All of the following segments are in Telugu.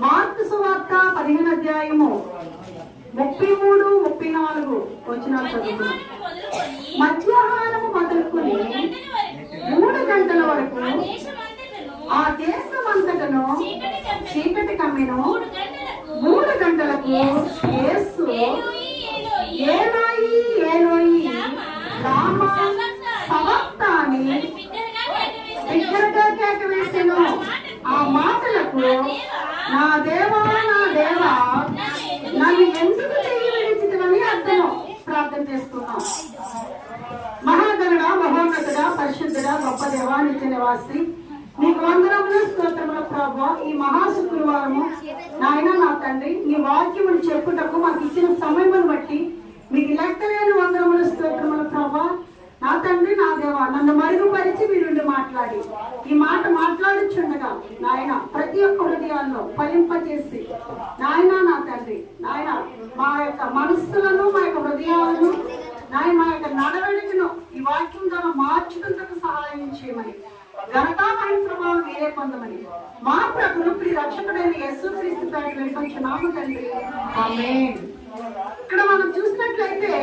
మార్కు సువార్త 15వ అధ్యాయము 33, 34 వచనాలు చదువుతున్నాం. మధ్యాహ్నము మొదలుకొని 3 గంటల వరకు ఆ దేశమంతటను చీకటి కమ్మెను. 3 గంటలకు యేసు ఏలోయి ఏలోయి లామా సబక్తాని బిగ్గరగా కేక వేసెను. ఆ మాటలకు నా దేవా నా దేవా నన్ను ఎందుకు చెయ్యి విడిచితివని అర్థం. ప్రార్థన చేసుకున్నాం. మహాగణుడా, మహోన్నతుడా, పరిశుద్ధుడా, గొప్ప దేవా, నిత్య నివాసి, నీకు వందనములు, స్తోత్రములు ప్రభువా. ఈ మహా శుక్రవారము నాయన నా తండ్రి నీ వాక్యమును చెప్పుటకు మాకు ఇచ్చిన సమయమును బట్టి మీకు లెక్కలేని వందనములు, స్తోత్రములు ప్రభువా. నా తండ్రి నా దేవా నన్ను మరుగుపరిచి మీరు మాట్లాడి ఈ మాట మాట్లాడుచుండగా నాయన ప్రతి ఒక్క హృదయాల్లో ఫలింపచేసి నాయన నా తండ్రి నాయన మా యొక్క మనస్సులను మా యొక్క హృదయాలను నాయన మా యొక్క నడవడికను ఈ వాక్యం ద్వారా మార్చుకుంటూ సహాయం చేయమని ఘనతా మహిమ మీరే పొందమని మా ప్రభువు ప్రియ రక్షకుడైన యేసుక్రీస్తు పేరిట వేడుకొంచున్నాము తండ్రి. ఆమేన్. ఇక్కడ మనం చూసినట్లయితే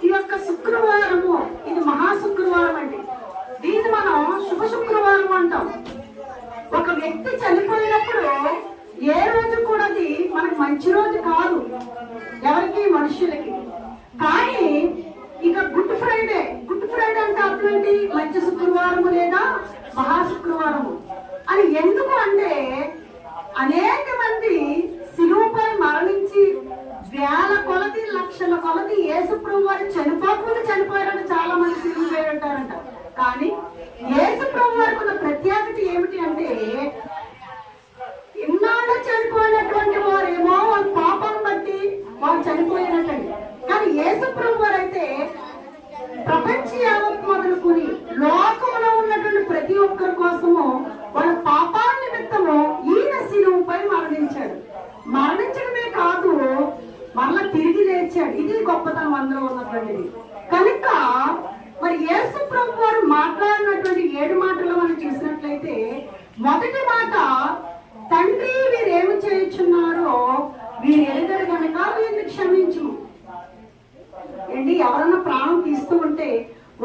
ఈ యొక్క శుక్రవారము ఇది మహా శుక్రవారం అండి. దీన్ని మనం శుభ శుక్రవారం అంటాం. ఒక వ్యక్తి చనిపోయినప్పుడు ఏ రోజు కూడా అది మనకు మంచి రోజు కాదు ఎవరికి, మనుషులకి. కానీ ఇక గుడ్ ఫ్రైడే అంటే అర్థం ఏంటి? మంచి శుక్రవారము లేదా మహా శుక్రవారము అని. ఎందుకు అంటే అనేక మంది శిలువపై మరణించి వేల కొలది లక్షల కొలది యేసు ప్రభు వారు చనిపోకుండా చనిపోయారని చాలా మంది శిలువ వేయంటారంట. కానీ యేసు ప్రభు వారికి ఉన్న ప్రత్యేకత ఏమిటి అంటే ఇన్నాళ్ళు చనిపోయినటువంటి వారేమో వారి పాపం బట్టి వారు చనిపోయినట్టండి. కానీ యేసు ప్రభు వారు అయితే ప్రపంచ యావత్ మొదలుకొని లోకంలో ఉన్నటువంటి ప్రతి ఒక్కరి కోసము వాళ్ళ పాపాల నిమిత్తము ఈయన శిలువపై మరణించాడు. మరణించడమే కాదు మరలా తిరిగి లేచాడు. ఇది గొప్పతనం అందులో ఉన్నటువంటిది. కనుక మరి యేసు ప్రభు వారు మాట్లాడినటువంటి 7 మాటలు మనం చూసినట్లయితే మొదటి మాట, తండ్రి వీరేమి చేయుచున్నారో వీరు ఎరుగరు కనుక వీరిని క్షమించు. ఏంటి, ఎవరన్నా ప్రాణం తీస్తూ ఉంటే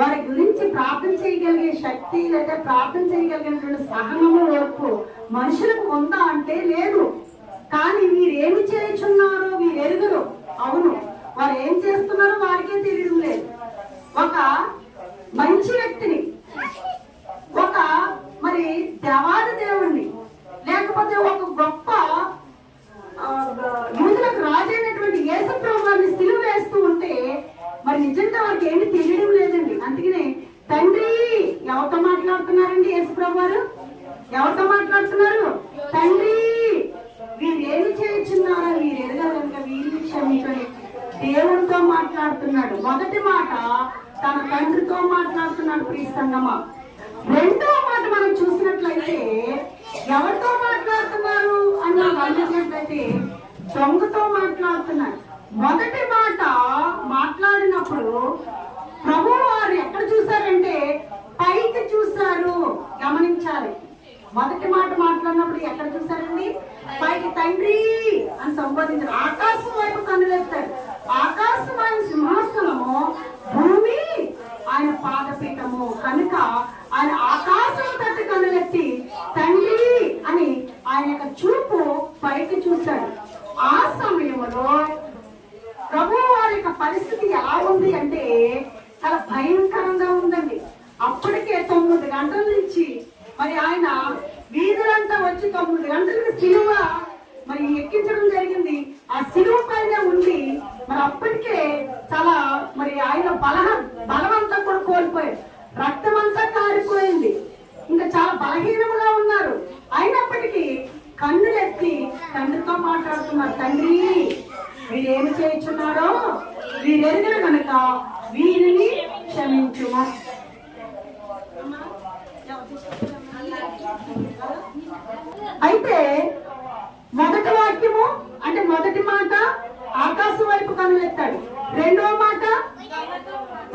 వారి గురించి ప్రార్థన చేయగలిగే శక్తి లేదా ప్రార్థన చేయగలిగినటువంటి సహనము, ఓర్పు మనుషులకు ఉందా అంటే లేదు. కానీ వీరేమి చేయుచున్నారో వీరు ఎరుగరు. అవును, వారు ఏం చేస్తున్నారో వారికే తెలియడం లేదు. ఒక మంచి వ్యక్తిని, ఒక మరి దేవాది దేవుణ్ణి, లేకపోతే ఒక గొప్ప యూదులకు రాజైనటువంటి యేసు ప్రభు వారిని సిలువ వేస్తూ ఉంటే మరి నిజంగా వారికి ఏమి తెలియడం లేదండి. అందుకనే తండ్రి ఎవరితో మాట్లాడుతున్నారండి? యేసు ప్రభు వారు ఎవరితో మాట్లాడుతున్నారు? తండ్రి వీరు ఏమి చేయుచున్నారో వీరు ఎరగరు కనుక వీరిని క్షమించండి. దేవుడితో మాట్లాడుతున్నాడు. మొదటి మాట తన తండ్రితో మాట్లాడుతున్నాడు. ప్రియ సంగమా, రెండవ మాట మనం చూసినట్లయితే ఎవరితో మాట్లాడుతున్నారు అని మనం గమనించినట్లయితే దొంగతో మాట్లాడుతున్నాడు. మొదటి మాట మాట్లాడినప్పుడు ప్రభు వారు ఎక్కడ చూశారంటే పైకి చూశారు. గమనించాలి. మొదటి మాట మాట్లాడినప్పుడు ఎక్కడ చూశారండి? పైకి. తండ్రి అని సంబోధించారు. ఆకాశం వైపు కన్నులెత్తాడు. ఆకాశం ఆయన సింహాసనము, భూమి ఆయన పాదపీఠము కనుక ఆయన ఆకాశం తట్టు కన్నులెత్తి తండ్రి అని ఆయన యొక్క చూపు పైకి చూశాడు. ఆ సమయంలో ప్రభు వారి యొక్క పరిస్థితి ఎలా ఉంది అంటే చాలా భయంకరంగా ఉందండి. అప్పటికే 9 గంటల నుంచి మరి ఆయన వీధులంతా వచ్చి 9 గంటలకు సిలువ మరి ఎక్కించడం జరిగింది. ఆ సిలువ పైన ఉండి మరి అప్పటికే చాలా మరి ఆయన బలమంతా కూడా కోల్పోయాడు. రక్తం అంతా కారిపోయింది. ఇంకా చాలా బలహీనముగా ఉన్నారు. అయినప్పటికీ కన్నులెత్తి తండ్రితో మాట్లాడుతున్నారు. తండ్రి వీరేమి చేయుచున్నారో వీరెరుగరు కనుక వీరిని క్షమించుము. అయితే మొదటి వాక్యము అంటే మొదటి మాట ఆకాశం వైపు కన్నులెత్తాడు. రెండవ మాట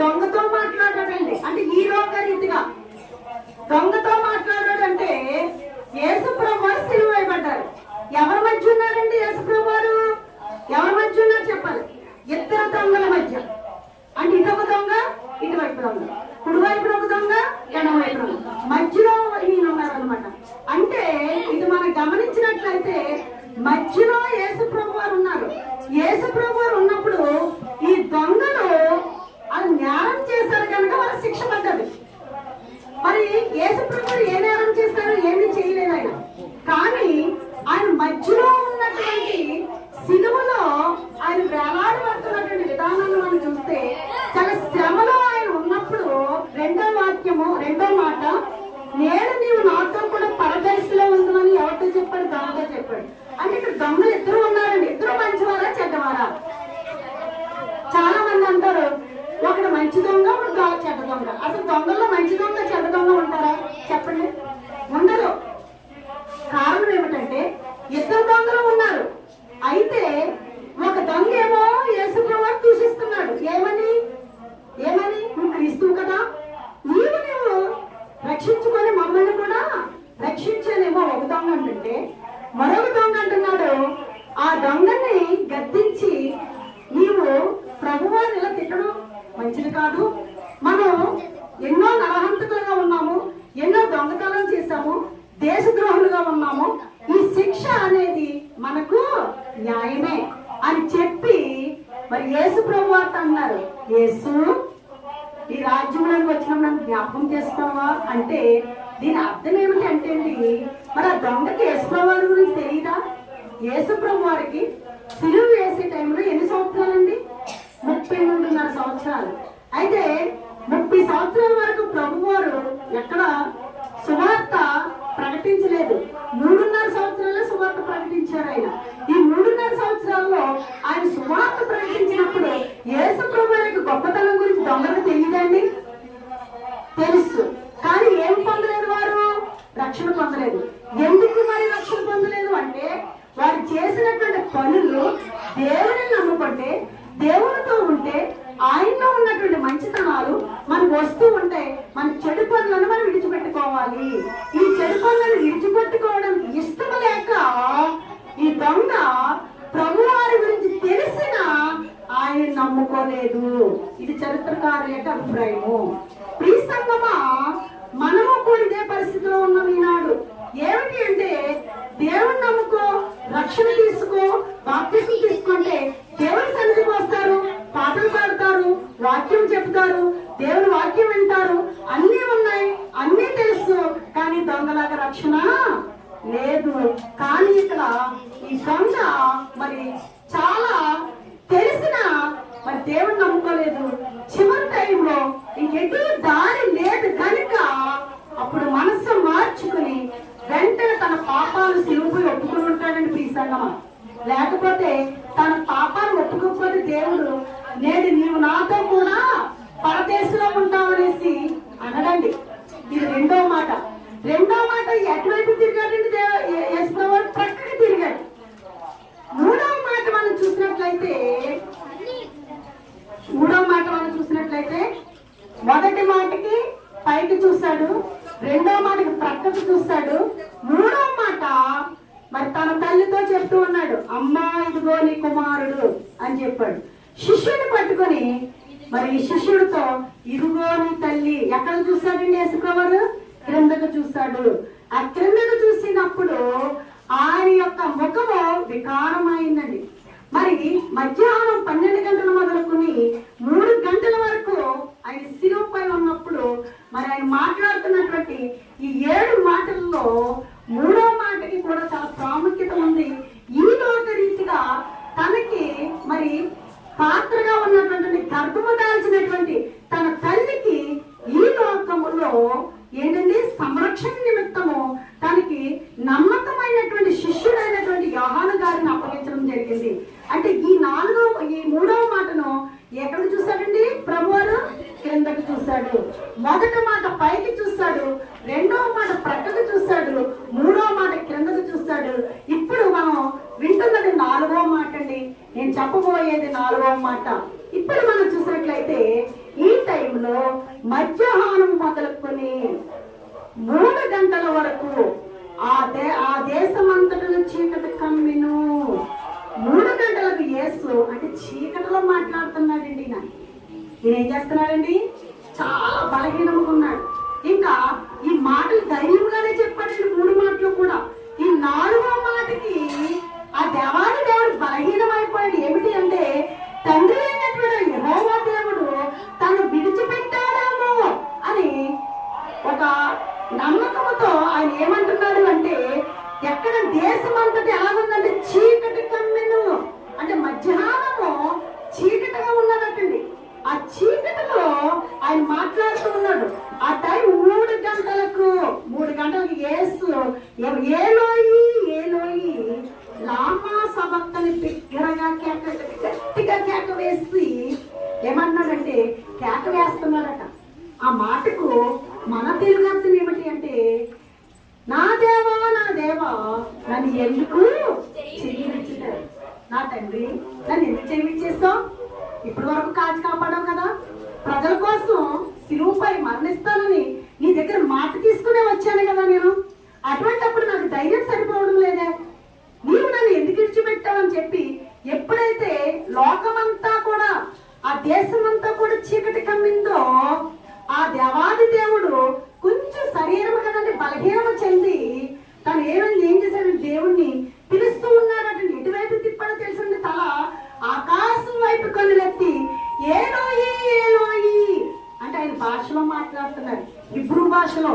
దొంగతో మాట్లాడాడండి. అంటే ఈ లోక రీతిగా దొంగతో మాట్లాడాడంటే యేసు ప్రభు ఎవరి మధ్య ఉన్నారండి యేసుప్రభు వారు? ఎవరి మధ్య ఉన్నారు చెప్పాలి? ఇద్దరు దొంగల మధ్య. అంటే ఇటొక దొంగ, ఇటువైపు దొంగ, కుడివైపున ఒక దొంగ, ఎడమవైపున మధ్యలో ఈయన ఉన్నారనమాట. అంటే ఇది మనం గమనించినట్లయితే మధ్యలో యేసుప్రభు వారు ఉన్నారు. యేసుప్రభు వారు ఉన్నప్పుడు ఈ దొంగలు అది నేరం చేశారు కనుక వాళ్ళ శిక్ష పడ్డది. మరి యేసుప్రభు వారు ఏ నేరం చేశారు? ఏమీ చేయలేదు ఆయన. కానీ ఆయన మధ్యలో ఉన్నటువంటి సిలువలో ఆయన వేలాడబడుతున్నటువంటి విధానాన్ని మనం చూస్తే చాలా శ్రమలో ఆయన ఉన్నప్పుడు రెండో మాట, నేను నీవు నాతో కూడా పరదేశంలో ఉందని ఎవరితో చెప్పాడు? దొంగతో చెప్పాడు. అంటే ఇక్కడ దొంగలు ఇద్దరు ఉన్నారండి. ఇద్దరు మంచివారా చెడ్డవారా? చాలా మంది అంటారు ఒకడు మంచి దొంగ, ఒకడు చెడ్డ దొంగ. అసలు దొంగల్లో మంచి దొంగ చెడ్డ దొంగ ఉంటారా చెప్పండి? ఉండరు. కారణం ఏమిటంటే ఇద్దరు దొంగలు ఉన్నారు. అయితే ఒక దొంగ ఏమో యేసుప్రభువుని దూషిస్తున్నాడు. ఏమని? నువ్వు క్రీస్తువు కదా, నీవు రక్షించుకొని మమ్మల్ని కూడా రక్షించానేమో ఒక దొంగ అంటుంటే, మరొక దొంగ అంటున్నాడు ఆ దొంగని గద్దించి, నీవు ప్రభువారిని ఇలా తిట్టడం మంచిది కాదు. మనం ఎన్నో నరహంతకులుగా ఉన్నాము, ఎన్నో దొంగతనం చేశాము, దేశద్రోహులుగా ఉన్నాము. ఈ శిక్ష అనేది మనకు న్యాయమే అని చెప్పి మరి యేసు ప్రభువారు అన్నారు, యేసు ఈ రాజ్యంలోకి వచ్చినప్పుడు నన్ను జ్ఞాపకం చేస్తావా అంటే దీని అర్థం ఏమిటి అంటే అండి, మరి ఆ దొంగకి యేసు ప్రభువారి గురించి తెలియదా? యేసు ప్రభువారికి సిలువ వేసే టైంలో ఎన్ని సంవత్సరాలండి? 33.5 సంవత్సరాలు. అయితే 30 సంవత్సరాల వరకు ప్రభువారు ఎక్కడ సువార్త ప్రకటించలేదు. 3.5 సంవత్సరాలే సువార్త ప్రకటించారు ఆయన. ఈ 3.5 సంవత్సరాల్లో ఆయన సువార్త ప్రకటించినప్పుడు యేసు ప్రభువుకి గొప్పతనం గురించి దొంగలకు తెలియదండి? తెలుసు. కానీ ఏం పొందలేదు వారు? రక్షణ పొందలేదు. ఎందుకు మరి రక్షణ పొందలేదు అంటే వారు చేసినటువంటి పనులు దేవుని నమ్ముకుంటే, దేవునితో ఉంటే, ఆయనలో ఉన్నటువంటి మంచితనాలు మనకు వస్తూ ఉంటే మన చెడు పనులను మనం విడిచిపెట్టుకోవాలి. ఈ చెడు పనులను విడిచిపెట్టుకోవడం ఇష్టం లేక ఈ దొంగ ప్రభువారి గురించి తెలిసిన ఆయన నమ్ముకోలేదు. ఇది చరిత్రకారుల యొక్క అభిప్రాయము. ప్రియ సంగమా, మనము కూడా ఇదే పరిస్థితిలో ఉన్నాం ఈనాడు. ఏమిటి అంటే దేవుని నమ్ముకో, రక్షణ తీసుకో, బాప్తిసం తీసుకుంటే దేవుని సన్నిధికి వస్తారు, పాటలు పాడతారు, వాక్యం చెప్తారు, దేవుని వాక్యం వింటారు, అన్నీ ఉన్నాయి, అన్నీ తెలుసు. కానీ దొంగలాగా రక్షణ లేదు. కానీ ఇక్కడ ఈ దొంగ మరి చాలా తెలిసిన మరి దేవుని నమ్ముకోలేదు. చివరి టైంలో ఇంకెటు దారి లేదు కనుక అప్పుడు మనస్సు మార్చుకుని వెంటనే తన పాపాలు సిలువపై ఒప్పుకుని ఉంటాడండి ప్రియ సంగమా. లేకపోతే తన పాపాలు ఒప్పుకోకపోతే దేవుడు నేడు నీవు నాతో కూడా పరదేశంలో ఉంటావనేసి అనడండి. ఇది రెండో మాట. ఎటువైపు తిరిగాడండి? యేసు ప్రభువు ప్రక్కకి తిరిగాడు. మూడవ మాట మనం చూసినట్లయితే మొదటి మాటకి పైకి చూశాడు, రెండో మాటకి ప్రక్కకు చూశాడు, మూడో మాట మరి తన తల్లితో చెప్తూ ఉన్నాడు, అమ్మా ఇదిగో నీ కుమారుడు అని చెప్పాడు. శిష్యుని పట్టుకొని మరి శిష్యుడితో ఇదిగో నీ తల్లి. ఎక్కడ చూస్తాడండి యేసుప్రభువు? క్రిందకు చూస్తాడు. ఆ క్రిందకు చూసినప్పుడు ఆయన యొక్క ముఖము వికారమైందండి. మరి మధ్యాహ్నం 12 గంటల మొదలుకొని 3 గంటల వరకు ఆయన శిలువపై ఉన్నప్పుడు మరి ఆయన మాట్లాడుతున్నటువంటి ఈ 7 మాటల్లో మూడో మాటకి కూడా చాలా ప్రాముఖ్యత ఉంది. ఈ లోక రీతిగా తనకి మరి పాత్రగా ఉన్నటువంటి గర్భము దాల్చినటువంటి తన తల్లికి ఈ లోకములో ఏంటంటే సంరక్షణ నిమిత్తము తనకి నమ్మకమైనటువంటి శిష్యుడైనటువంటి యోహాను గారిని అప్పగించడం జరిగింది. అంటే ఈ మూడవ మాటను ఎక్కడ చూస్తాడండి ప్రభువారు? క్రిందకు చూస్తాడు. మొదటి మాట పైకి చూస్తాడు, రెండవ మాట ప్రక్కకు చూస్తాడు, మూడవ మాట క్రిందకు చూస్తాడు. ఇప్పుడు మనం వింటున్నది 4వ మాట అండి. నేను చెప్పబోయేది 4వ మాట. ఇప్పుడు మనం చూసినట్లయితే ఈ టైంలో మధ్యాహ్నం మొదలుకొని 3 గంటల వరకు ఆ దేశమంతటను చీకటి ఈయన ఏం చేస్తున్నాడండి? చాలా బలహీనంగా ఉన్నాడు. ఇంకా ఈ మాటలు ధైర్యంగానే చెప్పాడండి. 3 మాటలు కూడా. ఈ 4వ మాటకి ఆ దేవాది దేవుడు బలహీనమైపోయాడు. ఏమిటి అంటే, తండ్రి అయినటువంటి యెహోవా దేవుడు తను విడిచిపెట్టాడేమో అని ఒక నమ్మకంతో ఆయన ఏమంటున్నాడు అంటే, ఎక్కడ దేశం అంతటి ఎలాగుందంటే చీకటి కమ్మెను, అంటే మధ్యాహ్నము చీకటిగా ఉన్నదటండి. ఆ చీకటిలో ఆయన మాట్లాడుతూ ఉన్నాడు. ఆ టైం 3 గంటలకు యేసు ఏలోయి ఏలోయి లామా సబక్తని బిగ్గరగా గట్టిగా కేక వేసి ఏమన్నాడంటే, కేక వేస్తున్నాడట. ఆ మాటకు మన తెలుగు అర్థం ఏమిటి అంటే, నా దేవా నన్ను ఎందుకు చెయ్యిచ్చారు? నా తండ్రి నన్ను ఎందుకు చెయ్యిచ్చేస్తావు? ఇప్పటి వరకు కాచి కాపాడావు కదా, ప్రజల కోసం సిలువపై మరణిస్తానని నీ దగ్గర మాట తీసుకునే వచ్చాను కదా నేను. అటువంటిప్పుడు నాకు ధైర్యం సరిపోవడం లేదే, నీవు నన్ను ఎందుకు విడిచిపెట్టావని చెప్పి ఎప్పుడైతే లోకమంతా కూడా, ఆ దేశమంతా కూడా చీకటి కమ్మిందో, ఆ దేవాది దేవుడు కొంచెం శరీరం కదండి బలహీనమ చెంది తను ఏం చేశాడు? దేవుణ్ణి పిలుస్తూ ఉన్నాడండి. ఎటువైపు తిప్పాడో తెలుసండి? తల ఆకాశం వైపు కన్నులెత్తి ఏలోయి ఏలోయి అంటే ఆయన భాషలో మాట్లాడుతున్నారు, ఇబ్రూ భాషలో.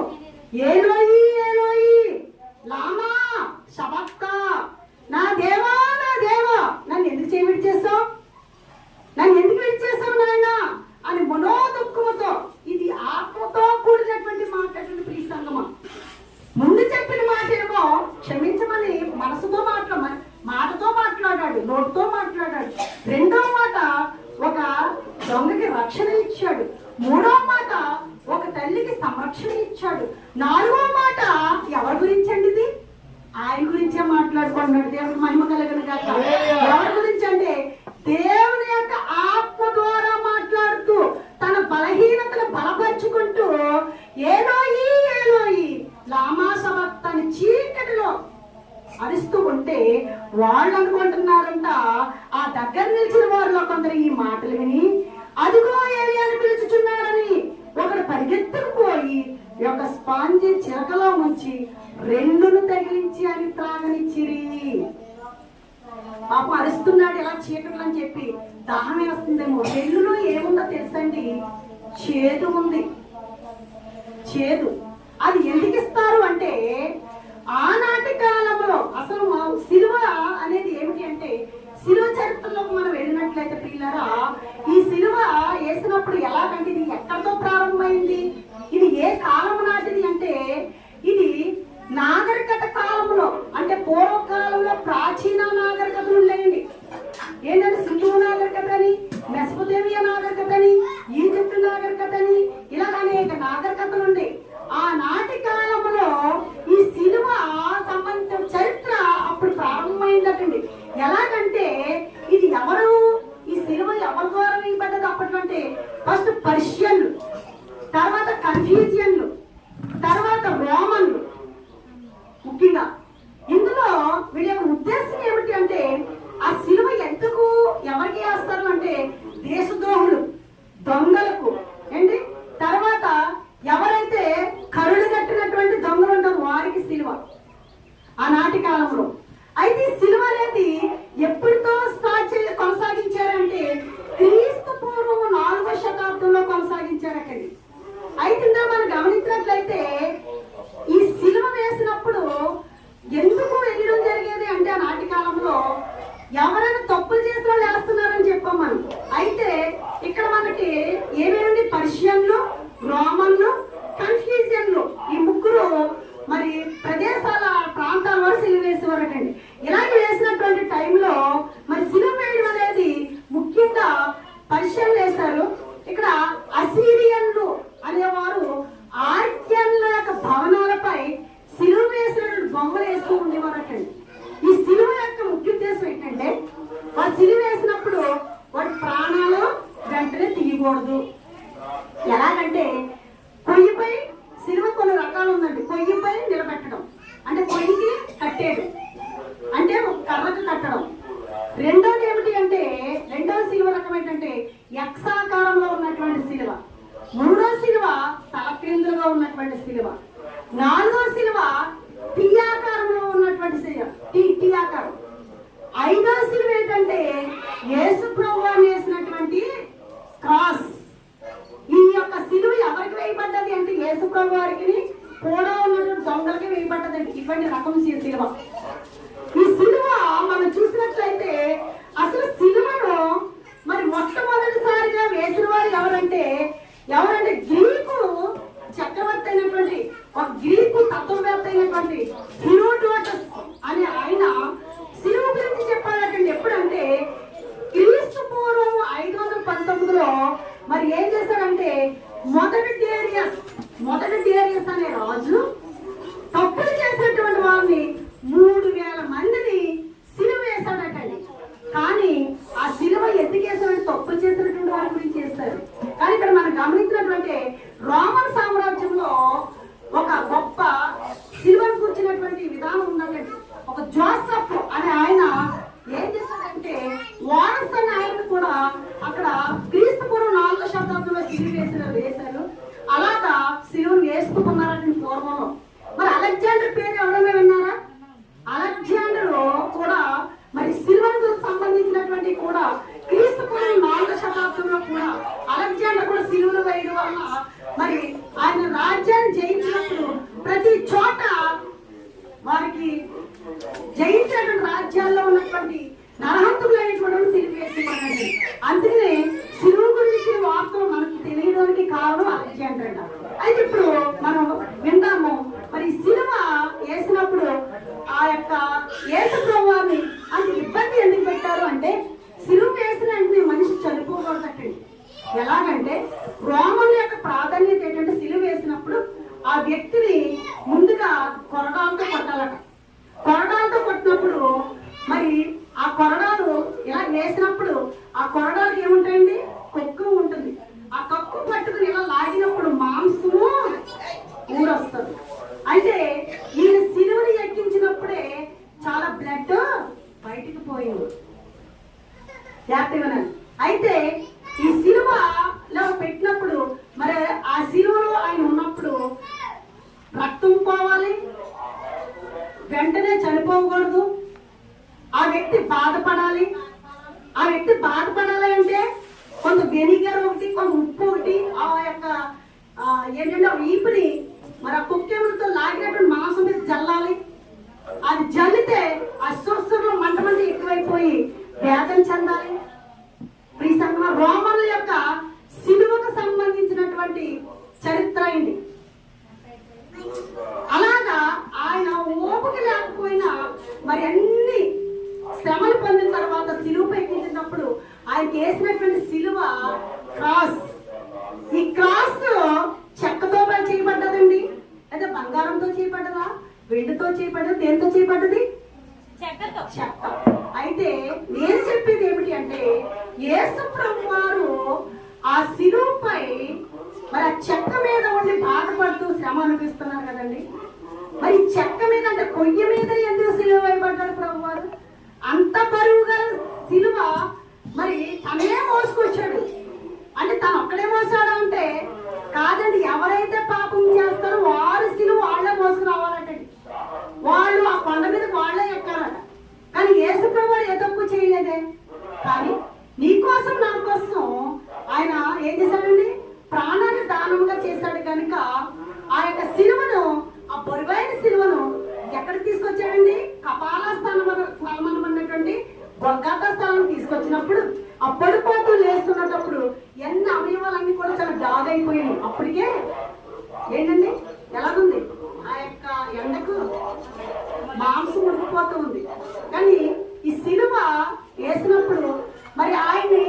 ఏలోయి ఏలోయి లామా సబక్తా, నా దేవా నన్ను ఎందుకు విడిచేస్తావు? నన్ను ఎందుకు విడిచేస్తావు నాయన అని మనోదుఃఖముతో, ఇది ఆత్మతో కూడినటువంటి మాట్లాడండి ప్రియ సంగమా. ముందు చెప్పిన మాట ఏమో క్షమించమని మనసుతో మాటతో మాట్లాడాడు, నోటితో మాట్లాడాడు. 2వ మాట ఒక దొంగకి రక్షణ ఇచ్చాడు. 3వ మాట ఒక తల్లికి సంరక్షణ ఇచ్చాడు. 4వ మాట ఎవరి గురించి అండి? ఇది ఆయన గురించే మాట్లాడుకున్నాడు. దేవుడికి మహిమ కలుగును గాక. ఎవరి గురించి అంటే, దేవుని యొక్క ఆత్మ ద్వారా మాట్లాడుతూ తన బలహీనతను బలపరుచుకుంటూ ఏలోయి ఏలోయి లామా సబక్తాని చీకటిలో అరుస్తూ ఉంటే వాళ్ళు అనుకుంటున్నారంట, ఆ దగ్గర నిలిచిన వారిలో కొందరు ఈ మాటలు విని అదిగో ఏలియాని పిలుచుచున్నాడని ఒకడు పరిగెత్తుకుపోయి ఒక స్పాంజి చిరకలో ఉంచి 2ను తగిలించి అని త్రాగనిచ్చిరి. పాపం అరుస్తున్నాడు ఇలా చీకట్లు అని చెప్పి. దాహం వేస్తుందేమో. 2లో ఏముందో తెలుసండి? చేదు ఉంది. చేదు. అది ఎందుకు ఇస్తారు అంటే, ఆనాటి కాలంలో అసలు సిలువ అనేది ఏమిటి అంటే, సిలువ చరిత్రలోకి మనం వెళ్ళినట్లయితే పిల్లరా, ఈ సిలువ వేసినప్పుడు ఎలాగంటే ఇది ఎక్కడితో ప్రారంభమైంది? ఇది ఏ కాలం నాటిది అంటే, ఇది నాగరికత కాలంలో, అంటే పూర్వకాలంలో ప్రాచీన నాగరికతలు ఉండేయండి. ఏంటంటే సింధు నాగరికత అని, మెసొపొతేమియా నాగరికత అని, ఈజిప్ట్ నాగరికత అని, ఇలా అనేక నాగరికతలు ఉండే. ఆనాటి కాలంలో ఈ సిలువ సంబంధించిన చరిత్ర అప్పుడు ప్రారంభమైందటండి. ఎలాగంటే ఇది ఎవరు, ఈ సిలువ ఎవరి ద్వారా వేయబడ్డది అప్పట్లో? ఫస్ట్ పర్షియన్లు, తర్వాత కన్ఫ్యూజియన్లు, తర్వాత రోమన్లు. ముఖ్యంగా ఇందులో వీళ్ళ యొక్క ఉద్దేశం ఏమిటి అంటే, ఆ సిలువ ఎందుకు ఎవరికి వేస్తారు అంటే, దేశద్రోహులు, దొంగలకు ఏంటి, తర్వాత ఎవరైతే కరుడు కట్టినటువంటి దొంగలు ఉంటారు వారికి సిలువ ఆనాటి కాలంలో. అయితే సిలువ అనేది ఎప్పటితో కొనసాగించారంటే, క్రీస్తు పూర్వం 4వ శతాబ్దంలో కొనసాగించారు అక్కడి. అయితే ఇందులో మనం గమనించినట్లయితే ఈ సిలువ వేసినప్పుడు ఎందుకు వేయడం జరిగేది అంటే, ఆ నాటి కాలంలో ఎవరైనా తప్పులు చేసిన వాళ్ళు వేస్తున్నారని చెప్పాం మనం. అయితే ఇక్కడ మనకి ఏమేమి పర్షియన్లు, రోమన్లు, కన్ఫ్యూజియన్లు, ఈ 3 మరి ప్రదేశాల ప్రాంతాల వారు సిలువ వేసేవారటండి. ఇలాంటి వేసినటువంటి టైంలో మరి సిలువ వేయడం అనేది ముఖ్యంగా పర్షియన్లు వేశారు. ఇక్కడ అసీరియన్లు అనేవారు ఆర్యన్ల యొక్క భవనాలపై సిలువ వేసినటువంటి బొమ్మలు వేస్తూ ఉండేవారటండి. ఈ సిలువ యొక్క ముఖ్య ఉద్దేశం ఏంటంటే, వాడు సిలువ వేసినప్పుడు వాడి ప్రాణాలు వెంటనే తీయకూడదు. ఎలాగంటే పొయ్యిపై సిలువ కొన్ని రకాలు ఉందండి. పొయ్యిపై నిలబెట్టడం అంటే పొయ్యికి కట్టేయడం, అంటే కర్రకు కట్టడం. రెండోది ఏమిటి అంటే, రెండవ సిలువ రకం ఏంటంటే ఎక్సాకారంలో ఉన్నటువంటి శిలువ, మూడో శిలువ తలక్రిందులుగా ఉన్నటువంటి శిలువ, నాలుగో శిలువ టీ ఆకారంలో ఉన్నటువంటి శిలువ, టీ ఆకారం. ఐదో శిలువ ఏంటంటే యేసు ప్రభువు వేసినటువంటి క్రాస్. ఈ యొక్క శిలువ ఎవరికి వేయబడ్డది అంటే యేసు ప్రభు వారికి కూడా ఉన్నటువంటి దొంగలకి వేయబడ్డదండి ఇటువంటి రకం శిలువ. ఈ శిలువ మనం చూసినట్లయితే అసలు శిలువను మరి మొట్టమొదటిసారిగా వేసిన వారు ఎవరంటే గ్రీకు చక్రవర్తి అయినటువంటి ఒక గ్రీకు తత్వవేత్త అయినటువంటి హీరోడోటస్ అనే ఆయన శిలువ గురించి చెప్పాలంటే ఎప్పుడంటే క్రీస్తు పూర్వం 519లో మరి ఏం చేశారంటే మొదటి డేరియస్ అనే రాజు తప్పులు చేసినటువంటి వారిని 3000 మందిని శిలువ వేశాడటండి. కానీ ఆ శిలువ ఎందుకేసాడని తప్పులు చేసినటువంటి వారి గురించి చేస్తారు. కానీ ఇక్కడ మనం గమనించినటువంటి రోమన్ సామ్రాజ్యంలో ఒక గొప్ప శిలువను కూర్చున్నటువంటి విధానం ఉందండి. ఒక జోసెఫ్ అనే ఆయన ఏం చేశాడంటే వారస్ అనే ఆయన కూడా అక్కడ క్రీస్తు పూర్వం 4వ శతాబ్దంలో శిలువ వేశారు. అలాగా శిలువను వేసుకున్నారండి పూర్వంలో. మరి అలెగ్జాండర్ పేరు ఎవరైనా విన్నారా? అలెగ్జాండర్ కూడా మరి శిలువకు సంబంధించినటువంటి కూడా క్రీస్తు పూర్వం 4వ శతాబ్దంలో కూడా అలెగ్జాండర్ కూడా శిలువలు వేయడం వల్ల మరి ఆయన రాజ్యాన్ని జయించినప్పుడు ప్రతి చోట వారికి జయించినటువంటి రాజ్యాల్లో ఉన్నటువంటి నరహంతులైనటువంటి శిలువ వేసి అందుకనే శిలువ గురించి వార్తలు మనకు తెలియడానికి కారణం అలెగ్జాండర్ అంటారు. అయితే ఇప్పుడు మనం విందాము మరి శిలువ వేసినప్పుడు ఆ యొక్క యేసు ప్రభువుని అంత ఇబ్బంది ఎందుకు పెట్టారు అంటే శిలువ వేసిన వెంటనే మనిషి చనిపోకూడదండి. ఎలాగంటే రోమన్ యొక్క ప్రాధాన్యత ఏంటంటే శిలువ వేసినప్పుడు ఆ వ్యక్తిని ముందుగా కొరడాలతో కొట్టాలట. కొరడాలతో కొట్టినప్పుడు మరి ఆ కొరడాలు ఇలా వేసినప్పుడు ఆ కొరడాలకు ఏముంటాయండి? కొక్కు ఉంటుంది. ఆ కక్కు పట్టుకుని ఇలా లాగినప్పుడు మాంసము ఊరొస్తుంది. అయితే ఈయన శిలువని ఎక్కించినప్పుడే చాలా బ్లడ్ బయటికి పోయింది. అయితే ఈ శిలువలో పెట్టినప్పుడు మరి ఆ శిలువలో ఆయన ఉన్నప్పుడు రక్తం పోవాలి, వెంటనే చనిపోకూడదు, ఆ వ్యక్తి బాధపడాలి. ఆ వ్యక్తి బాధపడాలి అంటే కొంత వెనిగర్ ఒకటి, కొంత ఉప్పు ఒకటి, ఆ యొక్క ఏంటంటే ఈపుని మరి ఆ కుక్కెములతో లాగినటువంటి మాంసం మీద జల్లాలి. అది జల్లితే ఆ సురసులో మంట ఎక్కువైపోయి వేదన చెందాలి. రోమన్ల యొక్క శిలువకు సంబంధించినటువంటి చరిత్ర అయింది. అలాగా ఆయన ఓపిక లేకపోయినా మరి అన్ని శ్రమలు పొందిన తర్వాత శిలువ ఎక్కించినప్పుడు ఆయనకి వేసినటువంటి శిలువ క్రాస్. ఈ క్రాస్ చెక్కతో చేయబడ్డదండి, అయితే బంగారంతో చేయబడ్డదా, వెండితో చేయబడ్డది, దేంతో చేయబడ్డది? చెక్క. అయితే నేను చెప్పేది ఏమిటి అంటే యేసు ప్రభువు వారు ఆ శిలువపై మరి ఆ చెక్క మీద ఉండి బాధపడుతూ శ్రమ అనిపిస్తున్నారు కదండి. మరి చెక్క మీద అంటే కొయ్య మీద ఎందుకు శిలువ వేయబడ్డాడు ప్రభు వారు? అంత బరువు గల శిలువ మరి తనే మోసుకొచ్చాడు. అంటే తను ఒక్కడే మోసాడు అంటే కాదండి, ఎవరైతే పాపం చేస్తారో వారు శిలువ వాళ్ళే మోసుకు రావాలంటండి. వాళ్ళు ఆ కొండ మీద వాళ్ళే ఎక్కారట. కానీ యేసు ప్రభు వారు ఏ తప్పు చేయలేదే. కానీ నీ కోసం నా కోసం ఆయన ఏం చేశాడండి? ప్రాణాన్ని దానంగా చేశాడు. కనుక ఆ యొక్క శిలువను, ఆ బరువైన శిలువను ఎక్కడికి తీసుకొచ్చాడండి? కపాల స్థలం అన్నటువంటి గొల్గొతా స్థలం తీసుకొచ్చినప్పుడు ఆ పడిపోతూ లేస్తున్నప్పుడు ఎన్ని అవయవాలన్నీ కూడా చాలా దాగైపోయాయి. అప్పటికే ఏంటండి ఎలాగుంది? ఆ యొక్క ఎండకు మాంసం ఉడికిపోతూ ఉంది. కానీ ఈ శిలువ వేసినప్పుడు మరి ఆయన్ని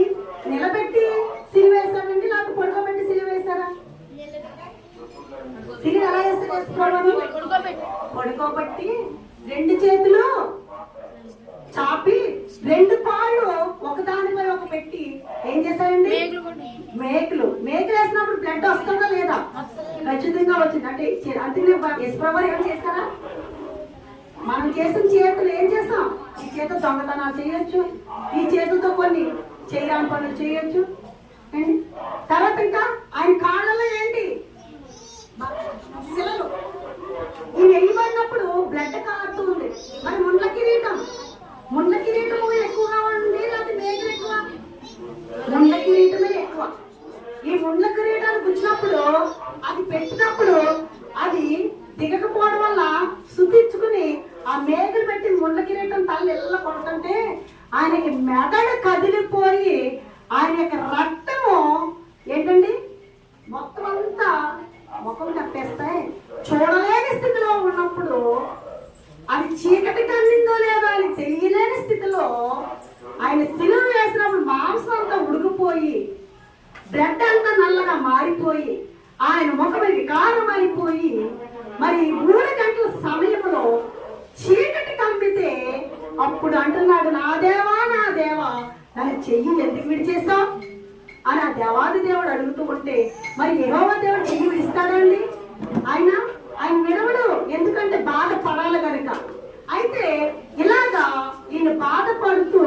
నిలబెట్టి శిలువ వేశాడండి, లేకపోతే పడుకోబెట్టి శిలువ వేశారా? శిలువ ఎలా వేస్తారు? పడుకోబెట్టి 2 చేతులు చాపి 2 కాళ్ళు ఒకదానిపై ఒక పెట్టి ఏం చేశారండి? మేకులు వేసినప్పుడు బ్లడ్ వస్తుందా లేదా? ఖచ్చితంగా వచ్చింది. అంటే అందుకనే యశ్వ్రభు ఏం చేస్తారా? మనం చేసిన చేతులు ఏం చేస్తాం? ఈ చేతులు దొంగతనాలు చేయొచ్చు, ఈ చేతులతో కొన్ని చేయరాని పనులు చేయొచ్చు, ఏంటి తర్వాత ఇంకా ఆయన కాళ్ళలో ఏంటి శిలలు. ఈ వెయ్యబడినప్పుడు బ్లడ్ కారుతూ ఉంది. మరి ముండ్ల కిరీటం ఎక్కువగా ఉంది లేకపోతే మేకలు ఎక్కువ? ముండ్ల కిరీటమే ఎక్కువ. ఈ ముండ్ల కిరీటానికి వచ్చినప్పుడు అది పెట్టినప్పుడు అది దిగకపోవడం వల్ల శుద్ధించుకుని ఆ మేకలు పెట్టి ముండ్ల కిరీటం తల్లి ఎల్ల కొడుతుంటే ఆయనకి మెదడు కదిలిపోయి ఆయన యొక్క రక్తము ఏంటండి మొత్తం అంతా ముఖం కప్పేస్తాయి. చూడలేని స్థితిలో ఉన్నప్పుడు అది చీకటి కన్నిందో లేదో అని తెలియలేని స్థితిలో ఆయన శిలువ వేసినప్పుడు మాంసం అంతా ఉడికిపోయి బ్లడ్ అంతా నల్లగా మారిపోయి ఆయన ముఖం వికారం అయిపోయి మరి 3 గంటల సమయంలో చీకటి కమ్మితే అప్పుడు అంటున్నాడు, నా దేవా నన్ను చెయ్యి ఎందుకు విడిచేస్తావు అని ఆ దేవాది దేవుడు అడుగుతూ ఉంటే మరి యెహోవా దేవుడు చెయ్యి విడిస్తాడండి? ఆయన విడవడు, ఎందుకంటే బాధపడాలి కనుక. అయితే ఇలాగా ఈయన బాధపడుతూ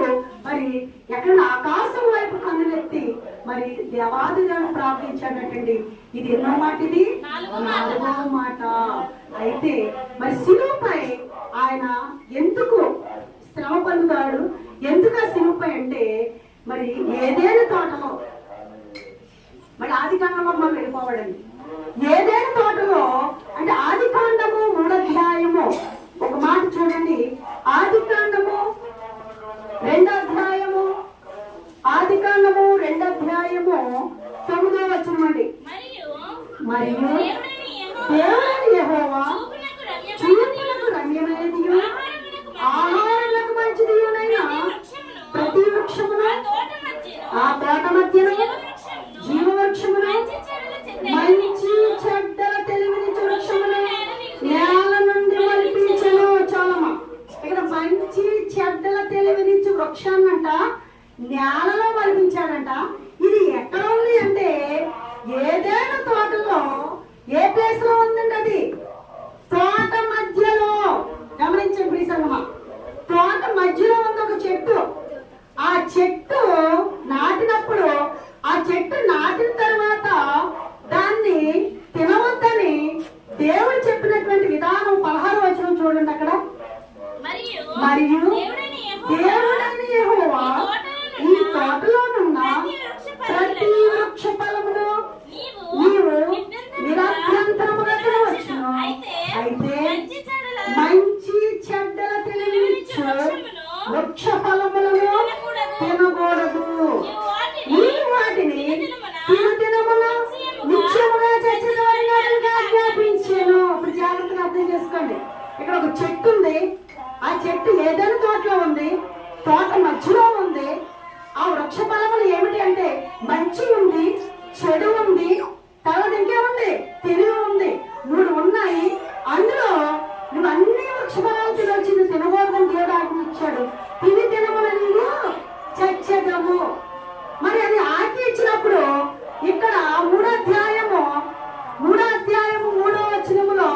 మరి ఎక్కడ ఆకాశం వైపు కన్నులెత్తి మరి దేవాది దేవుడు ప్రార్థించాడటండి. ఇది ఎన్నో మాట? ఇది 4వ మాట. అయితే మరి శిలువపై ఆయన ఎందుకు శ్రమ పొందుతాడు? ఎందుకు ఆ శిలువపై అంటే మరి ఏదేను తోటలో మరి ఆది కాండము మనం వెళ్ళిపోవాలండి. ఏదేను తోటలో అంటే ఆది కాండము 3వ అధ్యాయము ఒక మాట చూడండి. ఆది కాండము 2వ అధ్యాయము 9వ వచనం అండి. మరియు దేవుడైన యెహోవా చూపునకు రమ్యమైనదియు ఆహారములకు మంచిదియునైన ప్రతి వృక్షమును ఆ తోట మధ్యను జీవవృక్షమును మంచి చెడ్డల తెలివినిచ్చు వృక్షమును నేల నుండి మొలిపించెను. చాలమ్మా, ఇక్కడ మంచి చెడ్డల తెలివినిచ్చు వృక్షాన్నంట నేలలో మొలిపించాడంట. ఇది ఎక్కడ ఉంది అంటే ఏదైనా తోటలో ఏ ప్లేస్ లో ఉందండి? అది తోట మధ్యలో. గమనించండి ప్రియసంగమా, తోట మధ్యలో ఉంది ఒక చెట్టు. ఆ చెట్టు నాటినప్పుడు ఆ చెట్టు నాటిన తర్వాత దాన్ని తినవద్దని దేవుడు చెప్పినటువంటి విధానం 16వ వచనం చూడండి. అక్కడ మరియు దేవుడైన యెహోవా ఈ తోటలోనున్న ప్రతి వృక్ష ఫలమును నీవు నిరభ్యంతరముగా తినవచ్చును. అయితే మంచి చెడ్డల తెలివినిచ్చు వృక్ష ఫలములను తినకూడదు. నీవు వాటిని దినదినమున నిత్యముగా చచ్చినవారిగా ఆజ్ఞాపించాను. ఇప్పుడు జాగ్రత్తగా అర్థం చేసుకోండి. ఇక్కడ ఒక చెట్టు ఉంది. ఆ చెట్టు ఏదైనా తోటలో ఉంది, తోట మధ్యలో ఉంది. ఆ వృక్ష ఫలములు ఏమిటి అంటే మంచి ఉంది, చెడు ఉంది, తర్వాత ఇంకేముంది? తెలివి ఉంది. 3 ఉన్నాయి. అందులో నువ్వు అన్ని వృక్ష ఫలాలు తినొచ్చింది, తినకూడదని దేవుడు ఆజ్ఞించాడు. తినమున నీవు చచ్చెదవు. మరి అది ఆజ్ఞ ఇచ్చినప్పుడు ఇక్కడ 3వ అధ్యాయము 3వ వచనములో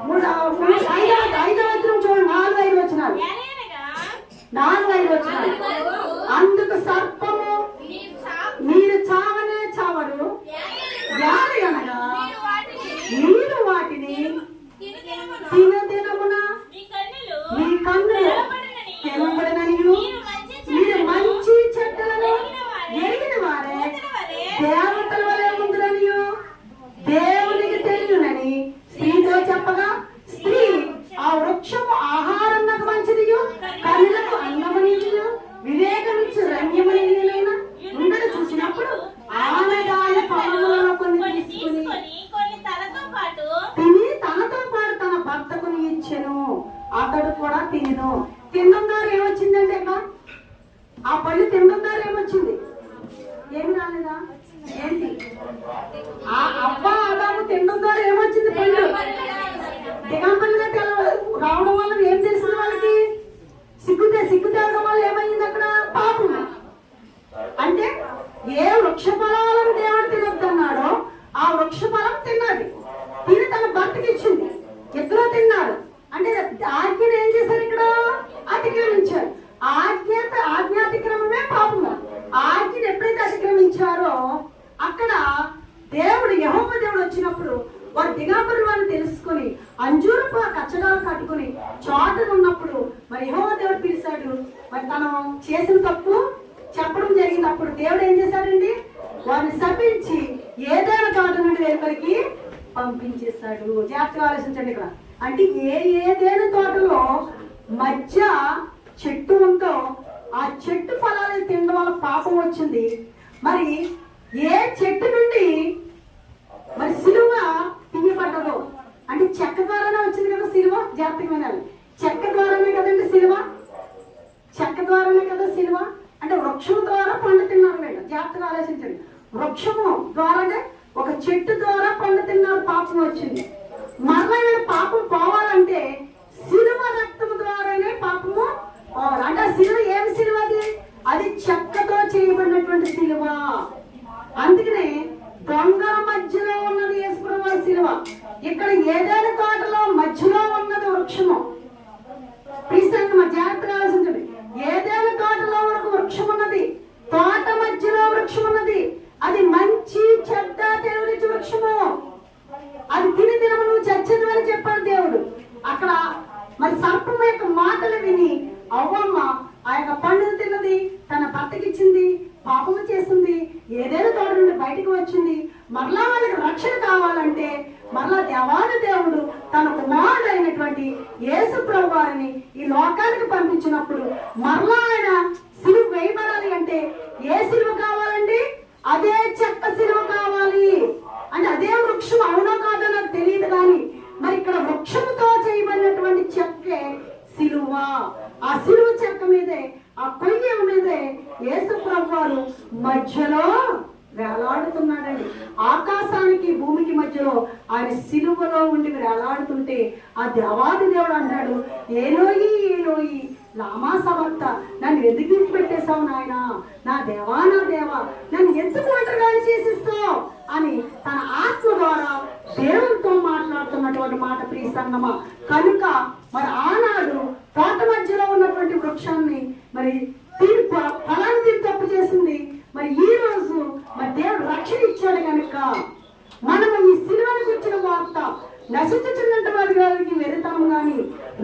5వ వచనం చూడండి. 4-5 వచనాలు. 4-5 వచనాలు. అందుకు సర్పము మీరు చావనే చావరు, యాలి అనగా మీరు వాటిని దినమున మీ కన్నులు తెరవబడిననియు మీరు మంచి చెడ్డలను ఎరిగిన వారే దేవతల వలె ఉందురనియు దేవునికి తెలియనని స్త్రీతో చెప్పగా, స్త్రీ ఆ వృక్షము ఆహారం నాకు మంచిదియు కన్నులకు అన్నమనియు వివేకమిచ్చు రమ్యమనియునైన ఉండడు చూసినప్పుడు ఆమె దాని ఫలములను కొన్ని తీసుకుని తిని తనతో పాటు తన భర్తకు ఇచ్చెను. అతడు కూడా తినను. తినడం ద్వారా ఏమొచ్చిందండి? అక్కడ ఆ పళ్ళు తినడం ద్వారా ఏమొచ్చింది? ఏమి రాలేదా? ఏంటి? ఆ అవ్వ ఆదాము తినడం ద్వారా ఏమొచ్చింది? పళ్ళు దిగంబరులుగా రావడం వల్ల ఏం తెలిసింది వాళ్ళకి? సిగ్గు తేవడం వల్ల ఏమైంది? అక్కడ పాపం. అంటే ఏ వృక్ష ఫలాలను దేవుడు తినొద్దన్నాడో ఆ వృక్ష ఫలం తిన్నది. తిని తన భర్తకి ఇచ్చింది. ఇద్దరు తిన్నారు. అంటే ఆజ్ఞను ఏం చేశారు? ఇక్కడ అతిక్రమించారు. ఆజ్ఞాతిక్రమమే పాపము. ఆజ్ఞను ఎప్పుడైతే అతిక్రమించారో మనం చేసిన తప్పు చెప్పడం జరిగినప్పుడు దేవుడు ఏం చేశాడండి? వారిని శపించి ఏదైనా తోట నుండి వెలుపలికి పంపించేశాడు. జాగ్రత్తగా ఆలోచించండి ఇక్కడ. అంటే ఏదైనా తోటలో మధ్య చెట్టు ఉందో ఆ చెట్టు ఫలాలు తినడం వల్ల పాపం వచ్చింది. మరి ఏ చెట్టు నుండి మరి సిలువ తీయబడ్డదో, అంటే చెక్క ద్వారానే వచ్చింది కదా సిలువ. జాగ్రత్తగా వినాలి. చెక్క ద్వారానే కదండి సిలువ, చెక్క ద్వారానే కదా సిలువ. అంటే వృక్షం ద్వారా పండు తిన్నారు వీళ్ళు. జాగ్రత్తగా ఆలోచించండి. వృక్షము ద్వారానే ఒక చెట్టు ద్వారా పండు తిన్నారు, పాపం వచ్చింది. మరలా వీళ్ళ పాపం పోవాలంటే సిలువ రక్తము ద్వారానే పాపము పోవాలి. అంటే ఆ సిలువ ఏమి సిలువ? అది చెక్కతో చేయబడినటువంటి సిలువ. అందుకనే దొంగల మధ్యలో ఉన్నది యేసుప్రభువు సిలువ. ఇక్కడ ఏదైనా తోటలో మధ్యలో ఉన్నది వృక్షము. ప్రీసంగమ జాగ్రత్తగా ఆలోచించండి. ఏదైనా తోటలో ఒక వృక్షం ఉన్నది, తోట మధ్యలో వృక్షం ఉన్నది. అది మంచి చెడ్డ తెలివించే వృక్షము. అది తిని తినము నువ్వు చచ్చదు అని చెప్పాడు దేవుడు. అక్కడ మరి సర్పం యొక్క మాటలు విని అవ్వమ్మ ఆ యొక్క పండును తిన్నది, తన భర్తకిచ్చింది, పాపము చేసింది, ఏదైనా తోట నుండి బయటకు వచ్చింది. మరలా వాళ్ళకి రక్షణ కావాలంటే మరలా దేవాది దేవుడు తన కుమారుడు అయినటువంటి యేసు ప్రభు వారిని ఈ లోకానికి పంపించినప్పుడు మరలా ఆయన సిలువ వేయబడాలి అంటే ఏ సిలువ కావాలండి? అదే చెక్క సిలువ కావాలి. అంటే అదే వృక్షం అవునో కాదో నాకు తెలియదు, కానీ మరి ఇక్కడ వృక్షముతో చేయబడినటువంటి చెక్కే సిలువ. ఆ సిలువ చెక్క మీదే, ఆ కొయ్య మీదే యేసు ప్రభు వారు మధ్యలో వేలాడుతున్నాడండి. ఆకాశానికి భూమికి మధ్యలో ఆయన సిలువలో ఉండి వేలాడుతుంటే ఆ దేవాది దేవుడు అంటాడు, ఏలోయి ఏలోయి లామా సబక్త, నన్ను ఎందుకు విడిచిపెట్టేశావు నాయన, నా దేవా నా దేవా నన్ను ఎందుకు ఒంటరిగా చేసిస్తావు అని తన ఆత్మ ద్వారా దేవునితో మాట్లాడుతున్నటువంటి మాట ప్రియ సంగమా. కనుక మరి ఆనాడు తోట మధ్యలో ఉన్నటువంటి వృక్షాన్ని మరి ఫలాన్ని తప్పు చేసింది. మరి ఈ రోజు మరి దేవుడు రక్షణ ఇచ్చాడు కనుక మనము ఈ సిలువను గురించిన వార్త నశించుచున్నట్టు వారి గారికి వెళ్తాము, కానీ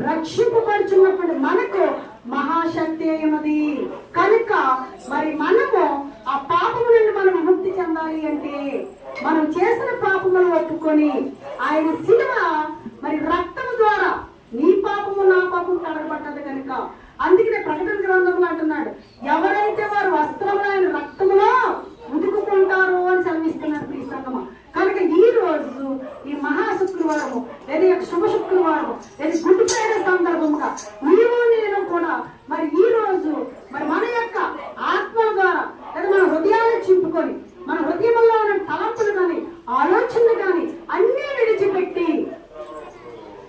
రక్షింపబడుచున్నప్పుడు మనకు మహాశక్తి అయినది. కనుక మరి మనము ఆ పాపము నుండి మనం ముక్తి చెందాలి అంటే మనం చేసిన పాపములు ఒప్పుకొని ఆయన సిలువ మరి రక్తము ద్వారా నీ పాపము నా పాపము కడగబడ్డది కనుక. అందుకనే ప్రకటన గ్రంథంలో అంటున్నాడు, ఎవరైతే వారు వస్త్రములు ఆయన రక్తములో ఉతుకుకుంటారో అని సెలవిస్తున్నారు ప్రియ సంగమా. కనుక ఈ రోజు ఈ మహాశుక్రవారము లేదా శుభ శుక్రవారము లేదా గుడ్ ఫ్రైడే సందర్భంగా నీవు నేను కూడా మరి ఈ రోజు మరి మన యొక్క ఆత్మల ద్వారా లేదా మన హృదయాన్ని చింపుకొని మన హృదయంలో ఉన్న తలంపులు కానీ ఆలోచనలు కానీ అన్నీ విడిచిపెట్టి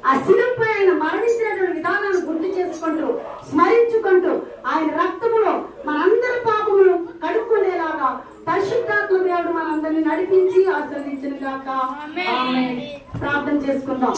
ఆ శిలువపై ఆయన మరణించినటువంటి విధానాన్ని గుర్తు చేసుకుంటూ స్మరించుకుంటూ ఆయన రక్తములో మనందరి పాపములు కడుక్కునేలాగా పరిశుద్ధాత్మ దేవుడు మనందరినీ నడిపించి ఆశీర్వదించును గాక. ఆమేన్. ప్రార్థన చేసుకుందాం.